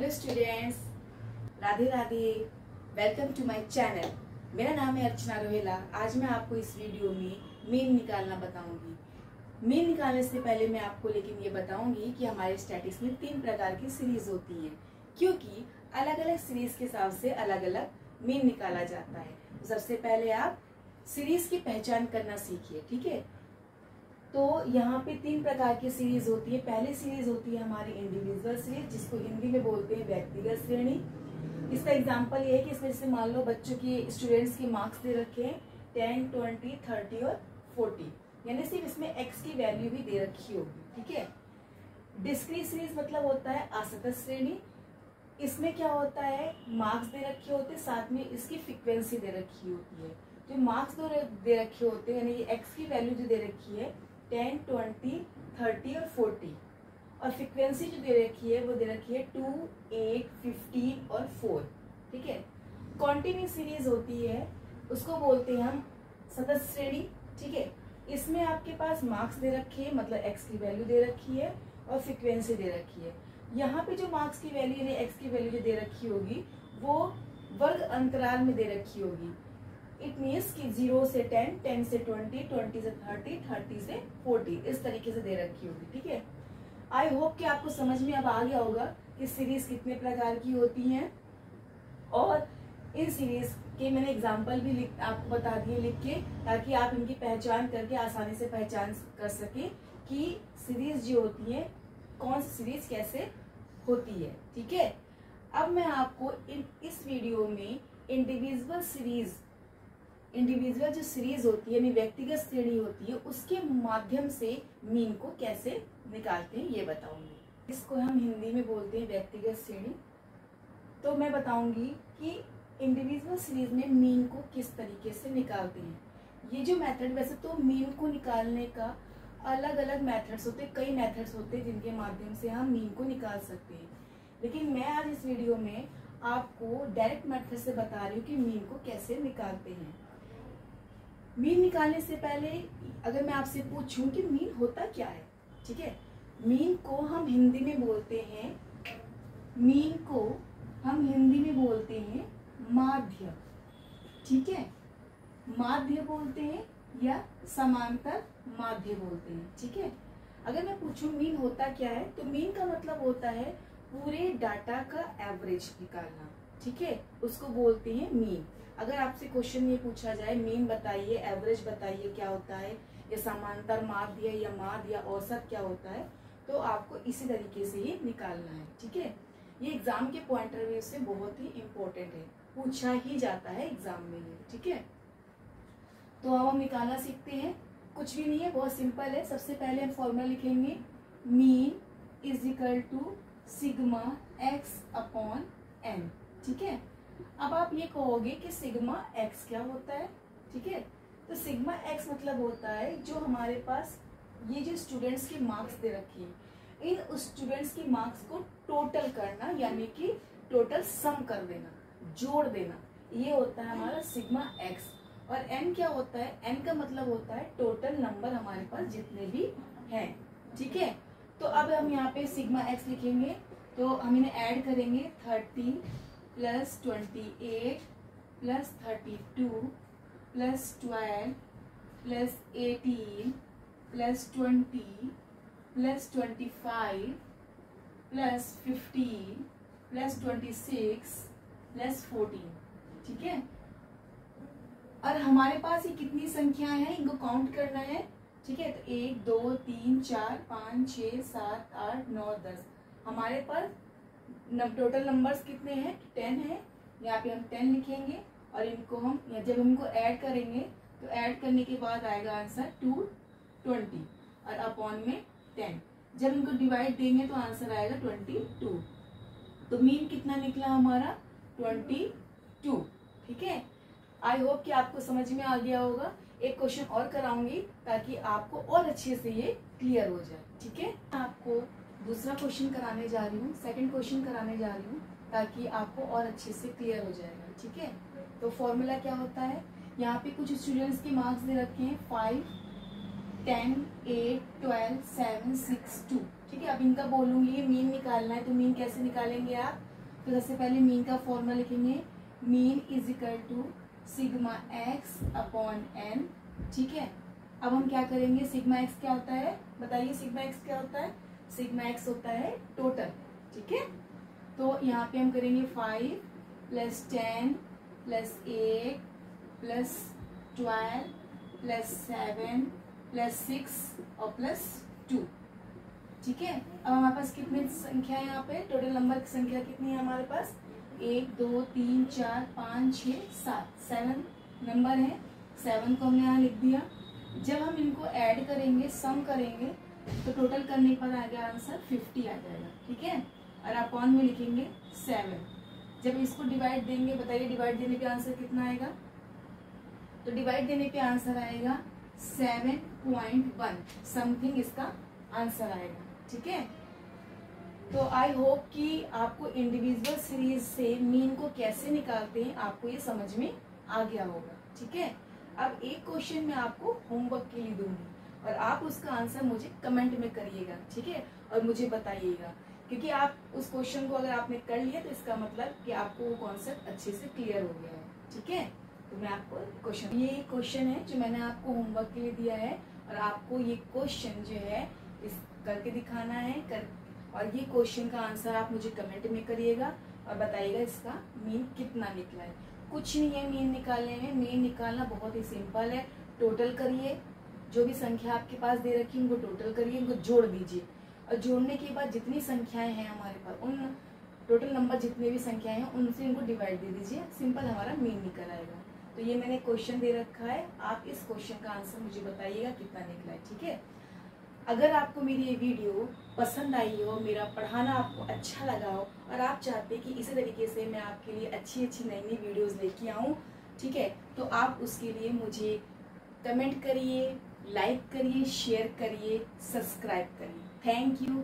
Hello students, Radhe Radhe. Welcome to my channel. मेरा नाम है अर्चना रोहेला। आज मैं आपको इस वीडियो में मीन निकालना बताऊंगी। मीन निकालने से पहले मैं आपको लेकिन ये बताऊंगी कि हमारे स्टैटिक्स में 3 प्रकार की सीरीज होती हैं, क्योंकि अलग अलग सीरीज के हिसाब से अलग अलग मीन निकाला जाता है। तो सबसे पहले आप सीरीज की पहचान करना सीखिए, ठीक है। तो यहाँ पे 3 प्रकार की सीरीज होती है। पहली सीरीज होती है हमारी इंडिविजुअल सीरीज, जिसको हिंदी में बोलते हैं व्यक्तिगत श्रेणी। इसका एग्जांपल ये है कि इसमें जैसे मान लो बच्चों की स्टूडेंट्स के मार्क्स दे रखे हैं 10, 20, 30 और 40, यानी सिर्फ इसमें x की वैल्यू भी दे रखी होगी, ठीक है। डिस्क्रीट सीरीज मतलब होता है असतत श्रेणी। इसमें क्या होता है, मार्क्स दे रखे होते हैं, साथ में इसकी फ्रीक्वेंसी दे रखी होती है। जो मार्क्स दे रखे होते हैं, यानी ये x की वैल्यू जो दे रखी है 10, 20, 30 और 40, और फ्रीक्वेंसी जो दे रखी है वो दे रखी है 2, 8, 15 और 4, ठीक है। कॉन्टिन्यूस सीरीज होती है, उसको बोलते हैं हम सतत श्रेणी, ठीक है। इसमें आपके पास मार्क्स दे रखे हैं, मतलब x की वैल्यु दे रखी है और फ्रीक्वेंसी दे रखी है। यहाँ पे जो मार्क्स की वैल्यू यानी x की वैल्यू जो दे रखी होगी वो वर्ग अंतराल में दे रखी होगी। इट मीन्स कि 0 से 10, 10 से 20, 20 से 30, 30 से 40, इस तरीके से दे रखी होगी, ठीक है। आई होप कि आपको समझ में अब आ गया होगा कि सीरीज कितने प्रकार की होती हैं, और इन सीरीज के मैंने एग्जाम्पल भी आपको बता दिए लिख के, ताकि आप इनकी पहचान करके आसानी से पहचान कर सके कि सीरीज जो होती है कौन सी सीरीज कैसे होती है, ठीक है। अब मैं आपको इस वीडियो में इंडिविजुअल जो सीरीज होती है यानी व्यक्तिगत श्रेणी होती है, उसके माध्यम से मीन को कैसे निकालते हैं ये बताऊंगी। इसको हम हिंदी में बोलते हैं व्यक्तिगत श्रेणी। तो मैं बताऊंगी कि इंडिविजुअल सीरीज में मीन को किस तरीके से निकालते हैं। ये जो मेथड, वैसे तो मीन को निकालने का अलग अलग मेथड्स होते हैं, कई मेथड्स होते हैं जिनके माध्यम से हम मीन को निकाल सकते हैं, लेकिन मैं आज इस वीडियो में आपको डायरेक्ट मेथड से बता रही हूँ कि मीन को कैसे निकालते हैं। मीन निकालने से पहले अगर मैं आपसे पूछूं कि मीन होता क्या है, ठीक है। मीन को हम हिंदी में बोलते हैं माध्य, ठीक है। माध्य बोलते हैं या समांतर माध्य बोलते हैं, ठीक है। अगर मैं पूछूं मीन होता क्या है, तो मीन का मतलब होता है पूरे डाटा का एवरेज निकालना, ठीक है, उसको बोलते हैं मीन। अगर आपसे क्वेश्चन ये पूछा जाए मीन बताइए, एवरेज बताइए क्या होता है, या समांतर माध्य या माध्य या औसत क्या होता है, तो आपको इसी तरीके से ही निकालना है, ठीक है। ये एग्जाम के पॉइंट ऑफ व्यू से बहुत ही इम्पोर्टेंट है, पूछा ही जाता है एग्जाम में ये, ठीक है। तो अब हम निकालना सीखते हैं। कुछ भी नहीं है, बहुत सिंपल है। सबसे पहले हम फॉर्मूला लिखेंगे, mean is equal to sigma x upon n, ठीक है। अब आप ये कहोगे कि सिग्मा एक्स क्या होता है, ठीक है। तो सिग्मा एक्स मतलब होता है जो हमारे पास ये जो स्टूडेंट्स के मार्क्स दे रखे हैं, इन स्टूडेंट्स के मार्क्स को टोटल करना, यानी कि टोटल सम कर देना, जोड़ देना, ये होता है हमारा सिग्मा एक्स। और एन क्या होता है, एन का मतलब होता है टोटल नंबर हमारे पास जितने भी हैं, ठीक है। तो अब हम यहाँ पे सिग्मा एक्स लिखेंगे, तो हम इन्हें ऐड करेंगे 30 plus 28 plus 32 plus 12 plus 18 plus 20 plus 25 plus 15 plus 26 plus 14, ठीक है। और हमारे पास ये कितनी संख्याएं हैं, इनको काउंट करना है, ठीक है। तो 1, 2, 3, 4, 5, 6, 7, 8, 9, 10, हमारे पास टोटल नंबर्स कितने हैं, 10 है। यहाँ पे हम 10 लिखेंगे, और इनको हम जब इनको ऐड करेंगे तो ऐड करने के बाद आएगा आंसर 220 और अपॉन में 10। जब इनको डिवाइड देंगे तो आंसर आएगा 22। तो मीन कितना निकला हमारा 22, ठीक है। आई होप कि आपको समझ में आ गया होगा। एक क्वेश्चन और कराऊंगी ताकि आपको और अच्छे से ये क्लियर हो जाए, ठीक है। आपको दूसरा क्वेश्चन कराने जा रही हूँ, सेकंड क्वेश्चन कराने जा रही हूँ, ताकि आपको और अच्छे से क्लियर हो जाएगा, ठीक है। तो फॉर्मूला क्या होता है, यहाँ पे कुछ स्टूडेंट्स के मार्क्स दे रखे हैं 5, 10, 8, 12, 7, 6, 2, ठीक है। अब इनका बोलूंगी मीन निकालना है, तो मीन कैसे निकालेंगे आप, तो सबसे पहले मीन का फॉर्मूला लिखेंगे, mean is equal to sigma x upon n. ठीक है, अब हम क्या करेंगे, सिग्मा एक्स क्या होता है बताइए, सिग्मा एक्स क्या होता है, सिग्मा एक्स होता है टोटल। ठीक है, तो यहाँ पे हम करेंगे 5 plus 10 plus 8 plus 12 plus 7 plus 6 और प्लस 2। ठीक है, अब हमारे पास कितनी संख्या है, यहाँ पे टोटल नंबर की संख्या कितनी है हमारे पास, 1 2 3 4 5 6 7, 7 नंबर है। 7 को हमने यहाँ लिख दिया। जब हम इनको ऐड करेंगे, सम करेंगे, तो टोटल करने पर आ गया आंसर 50 आ जाएगा। ठीक है, और अपॉन में लिखेंगे 7। जब इसको डिवाइड देंगे, बताइए डिवाइड देने पे आंसर कितना आएगा, तो डिवाइड देने पे आंसर आएगा 7.1 समथिंग इसका आंसर आएगा। ठीक है, तो आई होप कि आपको इंडिविजुअल सीरीज से मीन को कैसे निकालते हैं आपको ये समझ में आ गया होगा। ठीक है, अब एक क्वेश्चन मैं आपको होमवर्क के लिए दूंगी और आप उसका आंसर मुझे कमेंट में करिएगा। ठीक है, और मुझे बताइएगा, क्योंकि आप उस क्वेश्चन को अगर आपने कर लिया तो इसका मतलब कि आपको वो कॉन्सेप्ट अच्छे से क्लियर हो गया है। ठीक है, तो मैं आपको क्वेश्चन, ये क्वेश्चन है जो मैंने आपको होमवर्क के लिए दिया है और आपको ये क्वेश्चन जो है इस करके दिखाना है और ये क्वेश्चन का आंसर आप मुझे कमेंट में करिएगा और बताइएगा इसका मीन कितना निकला है। कुछ नहीं है मीन निकालने में, मीन निकालना बहुत ही सिंपल है। टोटल करिए, जो भी संख्या आपके पास दे रखी है उनको टोटल करिए, उनको जोड़ दीजिए और जोड़ने के बाद जितनी संख्याएं हैं हमारे पास, उन टोटल नंबर जितने भी संख्याएं हैं उनसे इनको डिवाइड दे दीजिए, सिंपल हमारा मीन निकल आएगा। तो ये मैंने क्वेश्चन दे रखा है, आप इस क्वेश्चन का आंसर मुझे बताइएगा कितना निकला है। ठीक है, अगर आपको मेरी ये वीडियो पसंद आई हो, मेरा पढ़ाना आपको अच्छा लगा हो और आप चाहते हैं कि इसी तरीके से मैं आपके लिए अच्छी अच्छी नई नई वीडियोस लेके आऊँ, ठीक है, तो आप उसके लिए मुझे कमेंट करिए, लाइक करिए, शेयर करिए, सब्सक्राइब करिए। Thank you.